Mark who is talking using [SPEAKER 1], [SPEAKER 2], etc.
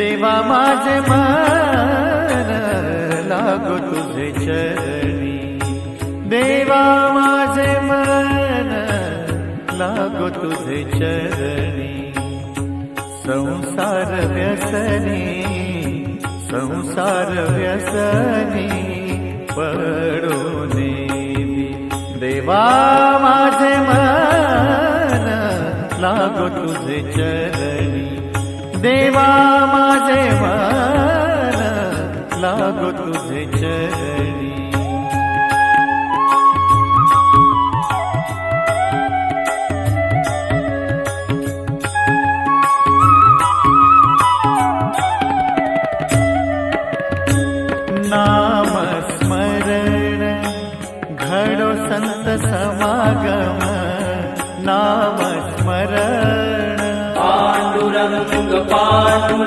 [SPEAKER 1] देवा माझे मन लागो तुझे चरणी, देवा माझे मन लागो तुझे चरणी। संसार व्यसनी, संसार व्यसनी पडून देवा माझे मन लागो तुझे चरणी, देवा